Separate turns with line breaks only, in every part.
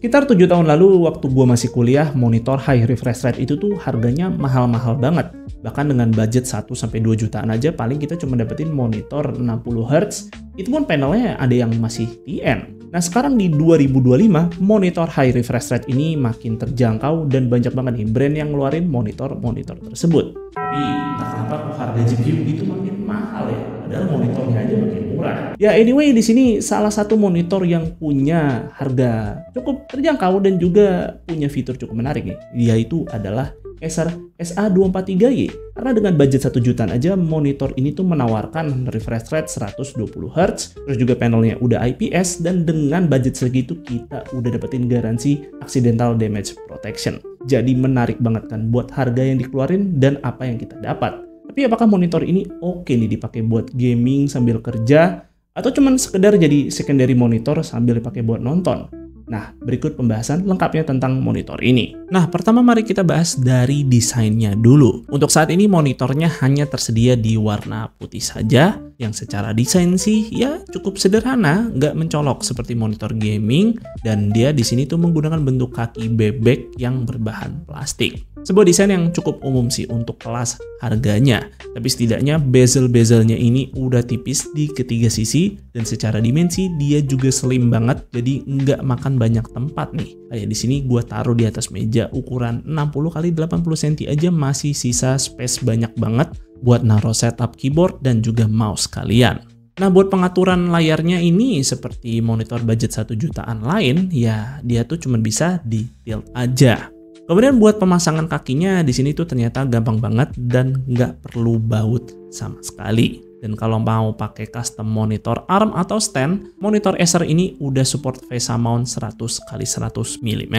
Sekitar 7 tahun lalu waktu gue masih kuliah, monitor high refresh rate itu tuh harganya mahal-mahal banget. Bahkan dengan budget 1-2 jutaan aja paling kita cuma dapetin monitor 60Hz. Itu pun panelnya ada yang masih TN. Nah sekarang di 2025, monitor high refresh rate ini makin terjangkau dan banyak banget nih brand yang ngeluarin monitor-monitor tersebut. Tapi kenapa kok harga GPU itu makin mahal ya? Padahal monitornya aja makin murah. Ya anyway, di sini salah satu monitor yang punya harga cukup terjangkau dan juga punya fitur cukup menarik nih, yaitu adalah Acer SA243Y. Karena dengan budget 1 jutaan aja, monitor ini tuh menawarkan refresh rate 120Hz, terus juga panelnya udah IPS, dan dengan budget segitu kita udah dapetin garansi accidental damage protection. Jadi menarik banget kan buat harga yang dikeluarin dan apa yang kita dapat. Tapi apakah monitor ini oke nih dipakai buat gaming sambil kerja, atau cuman sekedar jadi secondary monitor sambil dipakai buat nonton? Nah, berikut pembahasan lengkapnya tentang monitor ini. Nah, pertama mari kita bahas dari desainnya dulu. Untuk saat ini monitornya hanya tersedia di warna putih saja, yang secara desain sih ya cukup sederhana, nggak mencolok seperti monitor gaming, dan dia di sini tuh menggunakan bentuk kaki bebek yang berbahan plastik. Sebuah desain yang cukup umum sih untuk kelas harganya, tapi setidaknya bezel-bezelnya ini udah tipis di ketiga sisi, dan secara dimensi dia juga slim banget, jadi nggak makan banyak tempat nih. Kayak di sini gue taruh di atas meja ukuran 60x80 cm aja masih sisa space banyak banget buat naruh setup keyboard dan juga mouse kalian. Nah, buat pengaturan layarnya ini seperti monitor budget 1 jutaan lain, ya dia tuh cuma bisa di tilt aja. Kemudian buat pemasangan kakinya di sini tuh ternyata gampang banget dan nggak perlu baut sama sekali. Dan kalau mau pakai custom monitor arm atau stand, monitor Acer ini udah support VESA mount 100x100 mm.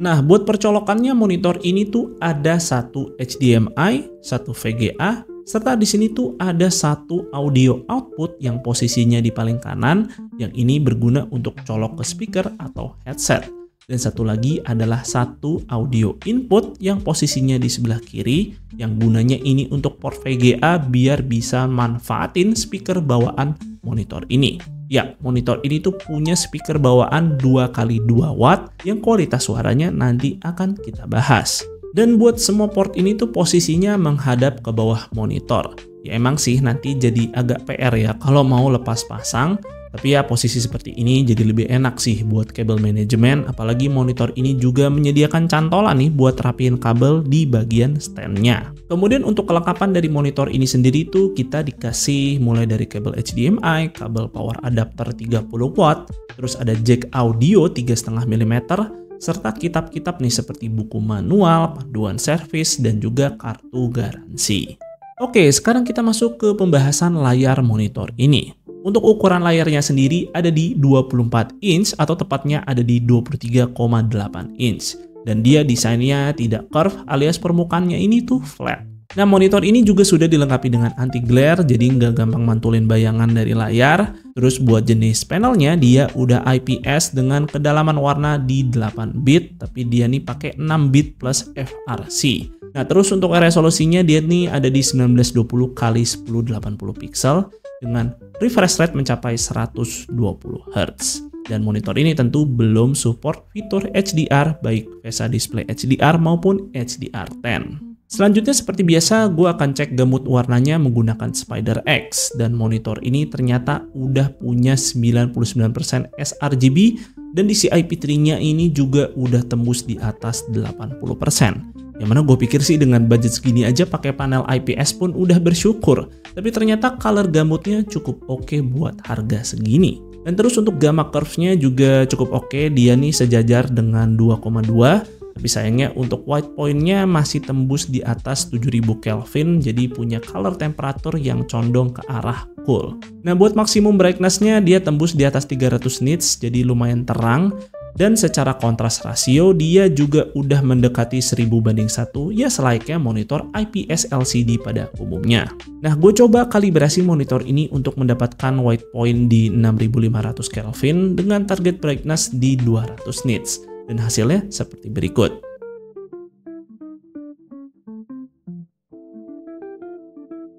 Nah, buat percolokannya monitor ini tuh ada satu HDMI, satu VGA, serta di sini tuh ada satu audio output yang posisinya di paling kanan, yang ini berguna untuk colok ke speaker atau headset. Dan satu lagi adalah satu audio input yang posisinya di sebelah kiri, yang gunanya ini untuk port VGA biar bisa manfaatin speaker bawaan monitor ini. Ya, monitor ini tuh punya speaker bawaan 2x2 watt yang kualitas suaranya nanti akan kita bahas. Dan buat semua port ini tuh posisinya menghadap ke bawah monitor. Ya emang sih nanti jadi agak PR ya kalau mau lepas pasang. Tapi ya posisi seperti ini jadi lebih enak sih buat kabel manajemen, apalagi monitor ini juga menyediakan cantolan nih buat rapiin kabel di bagian standnya. Kemudian untuk kelengkapan dari monitor ini sendiri tuh kita dikasih mulai dari kabel HDMI, kabel power adapter 30 watt, terus ada jack audio 3,5 mm, serta kitab-kitab nih seperti buku manual, panduan servis, dan juga kartu garansi. Oke, sekarang kita masuk ke pembahasan layar monitor ini. Untuk ukuran layarnya sendiri ada di 24 inch atau tepatnya ada di 23,8 inch. Dan dia desainnya tidak curve alias permukaannya ini tuh flat. Nah, monitor ini juga sudah dilengkapi dengan anti glare, jadi nggak gampang mantulin bayangan dari layar. Terus buat jenis panelnya dia udah IPS dengan kedalaman warna di 8 bit, tapi dia nih pakai 6 bit plus FRC. Nah, terus untuk resolusinya dia nih ada di 1920x1080 pixel dengan refresh rate mencapai 120 Hz. Dan monitor ini tentu belum support fitur HDR baik VESA Display HDR maupun HDR10. Selanjutnya seperti biasa gue akan cek gamut warnanya menggunakan SpiderX, dan monitor ini ternyata udah punya 99% sRGB dan DCI-P3-nya ini juga udah tembus di atas 80%. Yang mana gue pikir sih dengan budget segini aja pakai panel IPS pun udah bersyukur. Tapi ternyata color gamutnya cukup oke buat harga segini. Dan terus untuk gamma curves-nya juga cukup oke, dia nih sejajar dengan 2,2. Tapi sayangnya untuk white point-nya masih tembus di atas 7000 Kelvin, jadi punya color temperatur yang condong ke arah cool. Nah, buat maksimum brightness-nya dia tembus di atas 300 nits, jadi lumayan terang. Dan secara kontras rasio dia juga udah mendekati 1000:1, ya selayaknya monitor IPS LCD pada umumnya. Nah, gue coba kalibrasi monitor ini untuk mendapatkan white point di 6500 Kelvin dengan target brightness di 200 nits. Dan hasilnya seperti berikut.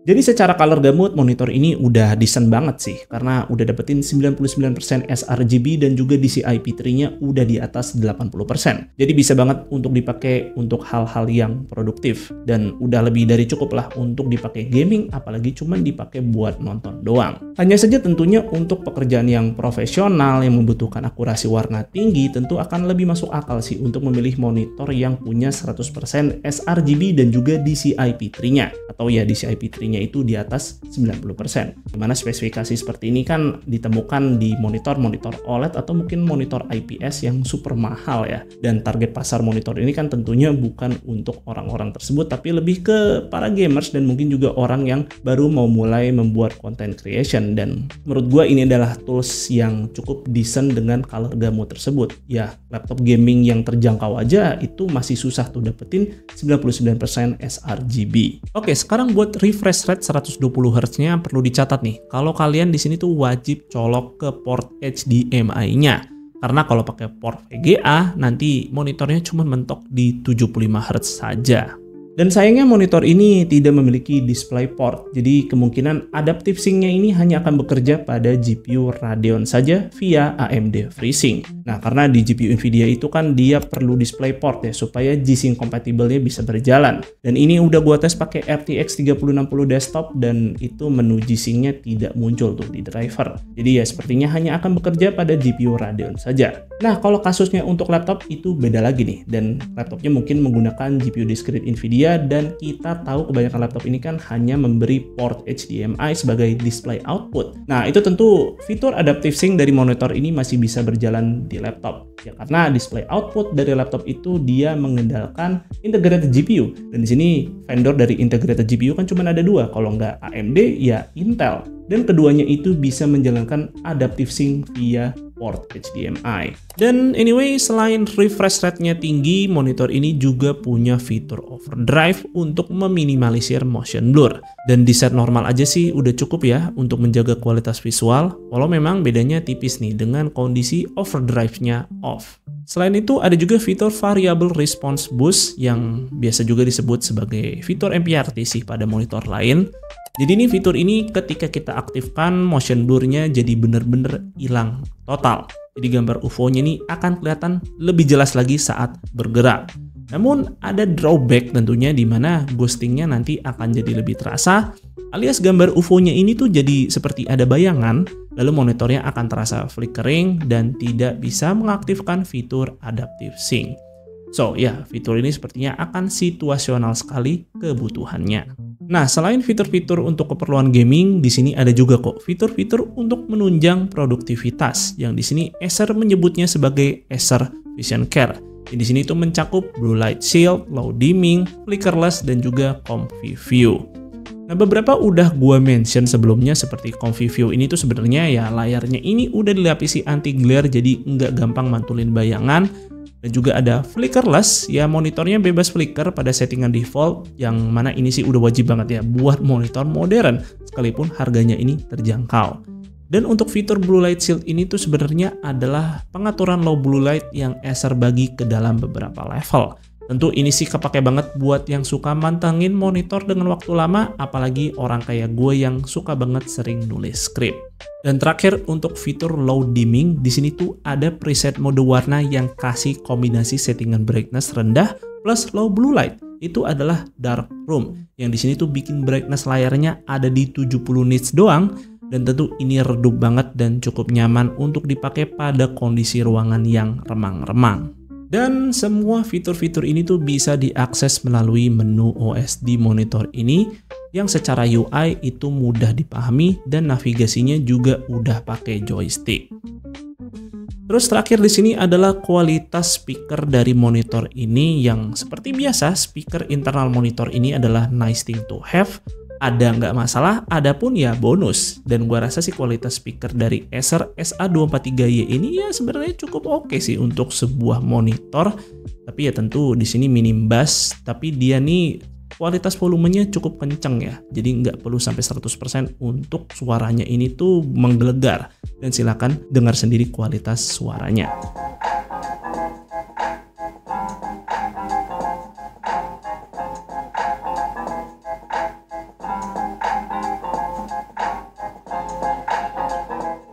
Jadi secara color gamut monitor ini udah decent banget sih karena udah dapetin 99% sRGB dan juga DCI-P3-nya udah di atas 80%. Jadi bisa banget untuk dipakai untuk hal-hal yang produktif dan udah lebih dari cukup lah untuk dipakai gaming, apalagi cuman dipakai buat nonton doang. Hanya saja tentunya untuk pekerjaan yang profesional yang membutuhkan akurasi warna tinggi tentu akan lebih masuk akal sih untuk memilih monitor yang punya 100% sRGB dan juga DCI-P3-nya atau ya DCI-P3-nya itu di atas 90%. Dimana spesifikasi seperti ini kan ditemukan di monitor OLED atau mungkin monitor IPS yang super mahal ya. Dan target pasar monitor ini kan tentunya bukan untuk orang-orang tersebut, tapi lebih ke para gamers dan mungkin juga orang yang baru mau mulai membuat content creation. Dan menurut gue ini adalah tools yang cukup decent dengan color gamut tersebut. Ya, laptop gaming yang terjangkau aja itu masih susah tuh dapetin 99% sRGB. Oke, sekarang buat refresh rate 120 Hz-nya perlu dicatat nih. Kalau kalian di sini tuh wajib colok ke port HDMI-nya. Karena kalau pakai port VGA nanti monitornya cuma mentok di 75 Hz saja. Dan sayangnya monitor ini tidak memiliki display port, jadi kemungkinan adaptive sync-nya ini hanya akan bekerja pada GPU Radeon saja via AMD FreeSync. Nah, karena di GPU Nvidia itu kan dia perlu display port ya, supaya G-Sync compatible-nya bisa berjalan. Dan ini udah gua tes pakai RTX 3060 desktop dan itu menu G-Sync-nya tidak muncul tuh di driver. Jadi ya sepertinya hanya akan bekerja pada GPU Radeon saja. Nah, kalau kasusnya untuk laptop itu beda lagi nih, dan laptopnya mungkin menggunakan GPU discrete Nvidia dan kita tahu kebanyakan laptop ini kan hanya memberi port HDMI sebagai display output. Nah, itu tentu fitur adaptive sync dari monitor ini masih bisa berjalan di laptop. Ya, karena display output dari laptop itu dia mengandalkan integrated GPU. Dan di sini vendor dari integrated GPU kan cuma ada dua, kalau nggak AMD ya Intel. Dan keduanya itu bisa menjalankan adaptive sync via port HDMI. Dan anyway, selain refresh rate-nya tinggi, monitor ini juga punya fitur overdrive untuk meminimalisir motion blur. Dan di set normal aja sih udah cukup ya untuk menjaga kualitas visual, walau memang bedanya tipis nih dengan kondisi overdrive-nya off. Selain itu ada juga fitur variable response boost yang biasa juga disebut sebagai fitur MPRT sih pada monitor lain. Jadi ini fitur ini ketika kita aktifkan motion blur-nya jadi bener-bener hilang total. Jadi gambar UFO-nya ini akan kelihatan lebih jelas lagi saat bergerak. Namun ada drawback tentunya di mana ghosting-nya nanti akan jadi lebih terasa, alias gambar UFO-nya ini tuh jadi seperti ada bayangan, lalu monitornya akan terasa flickering dan tidak bisa mengaktifkan fitur adaptive sync. So ya, fitur ini sepertinya akan situasional sekali kebutuhannya. Nah, selain fitur-fitur untuk keperluan gaming, di sini ada juga kok fitur-fitur untuk menunjang produktivitas yang di sini Acer menyebutnya sebagai Acer Vision Care. Di sini itu mencakup Blue Light Shield, Low Dimming, Flickerless, dan juga Comfy View. Nah, beberapa udah gua mention sebelumnya seperti Comfy View ini tuh sebenarnya ya layarnya ini udah dilapisi anti glare jadi nggak gampang mantulin bayangan. Dan juga ada flickerless, ya monitornya bebas flicker pada settingan default, yang mana ini sih udah wajib banget ya buat monitor modern, sekalipun harganya ini terjangkau. Dan untuk fitur Blue Light Shield ini tuh sebenarnya adalah pengaturan low blue light yang Acer bagi ke dalam beberapa level. Tentu ini sih kepake banget buat yang suka mantengin monitor dengan waktu lama, apalagi orang kayak gue yang suka banget sering nulis skrip. Dan terakhir untuk fitur low dimming, di sini tuh ada preset mode warna yang kasih kombinasi settingan brightness rendah plus low blue light. Itu adalah dark room, yang di sini tuh bikin brightness layarnya ada di 70 nits doang. Dan tentu ini redup banget dan cukup nyaman untuk dipakai pada kondisi ruangan yang remang-remang. Dan semua fitur-fitur ini tuh bisa diakses melalui menu OS di monitor ini yang secara UI itu mudah dipahami dan navigasinya juga udah pakai joystick. Terus terakhir di sini adalah kualitas speaker dari monitor ini yang seperti biasa speaker internal monitor ini adalah nice thing to have. Ada nggak masalah, adapun ya bonus. Dan gua rasa sih kualitas speaker dari Acer SA243Y ini ya sebenarnya cukup oke sih untuk sebuah monitor. Tapi ya tentu di sini minim bass, tapi dia nih kualitas volumenya cukup kenceng ya. Jadi nggak perlu sampai 100% untuk suaranya ini tuh menggelegar. Dan silakan dengar sendiri kualitas suaranya.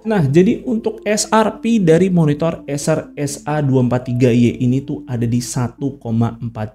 Nah, jadi untuk SRP dari monitor Acer SA243Y ini tuh ada di 1,4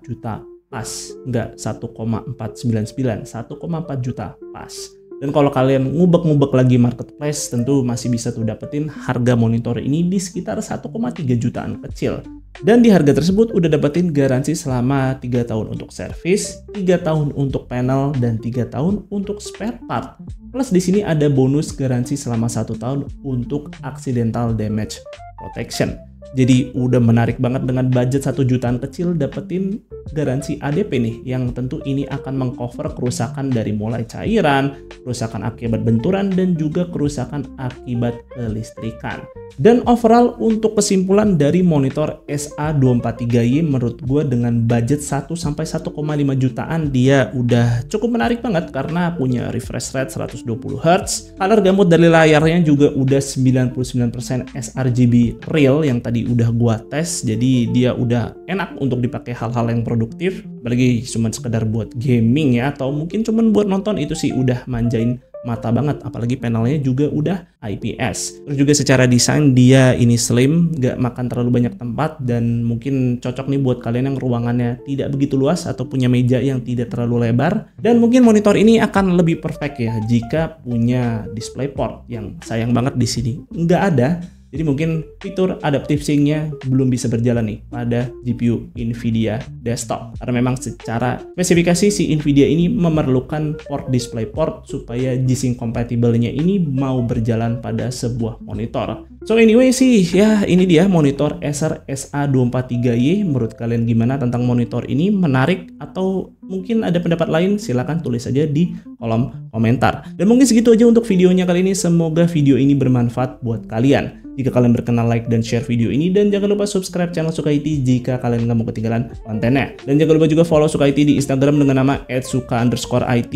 juta pas. Enggak 1,499, 1,4 juta pas. Dan kalau kalian ngubek-ngubek lagi marketplace, tentu masih bisa tuh dapetin harga monitor ini di sekitar 1,3 jutaan kecil. Dan di harga tersebut udah dapetin garansi selama 3 tahun untuk servis, 3 tahun untuk panel, dan 3 tahun untuk spare part. Plus di sini ada bonus garansi selama 1 tahun untuk accidental damage protection. Jadi udah menarik banget dengan budget 1 jutaan kecil dapetin garansi ADP nih, yang tentu ini akan mengcover kerusakan dari mulai cairan, kerusakan akibat benturan, dan juga kerusakan akibat kelistrikan. Dan overall untuk kesimpulan dari monitor SA243Y menurut gue dengan budget 1-1,5 jutaan dia udah cukup menarik banget karena punya refresh rate 120Hz, color gamut dari layarnya juga udah 99% sRGB real yang tadi udah gua tes, jadi dia udah enak untuk dipakai hal-hal yang produktif, apalagi cuma sekedar buat gaming ya, atau mungkin cuma buat nonton itu sih udah manjain mata banget, apalagi panelnya juga udah IPS. Terus juga secara desain dia ini slim, gak makan terlalu banyak tempat, dan mungkin cocok nih buat kalian yang ruangannya tidak begitu luas atau punya meja yang tidak terlalu lebar. Dan mungkin monitor ini akan lebih perfect ya jika punya DisplayPort, yang sayang banget di sini nggak ada. Jadi mungkin fitur adaptive sync-nya belum bisa berjalan nih pada GPU Nvidia desktop. Karena memang secara spesifikasi si Nvidia ini memerlukan port DisplayPort supaya G-Sync compatible-nya ini mau berjalan pada sebuah monitor. So anyway sih, ya ini dia monitor Acer SA243Y. Menurut kalian gimana tentang monitor ini? Menarik atau mungkin ada pendapat lain? Silahkan tulis aja di kolom komentar. Dan mungkin segitu aja untuk videonya kali ini. Semoga video ini bermanfaat buat kalian. Jika kalian berkenan, like dan share video ini, dan jangan lupa subscribe channel Suka IT jika kalian nggak mau ketinggalan kontennya. Dan jangan lupa juga follow Suka IT di Instagram dengan nama @suka_it.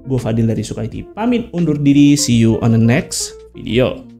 Gue Fadil dari Suka IT pamit undur diri, see you on the next video.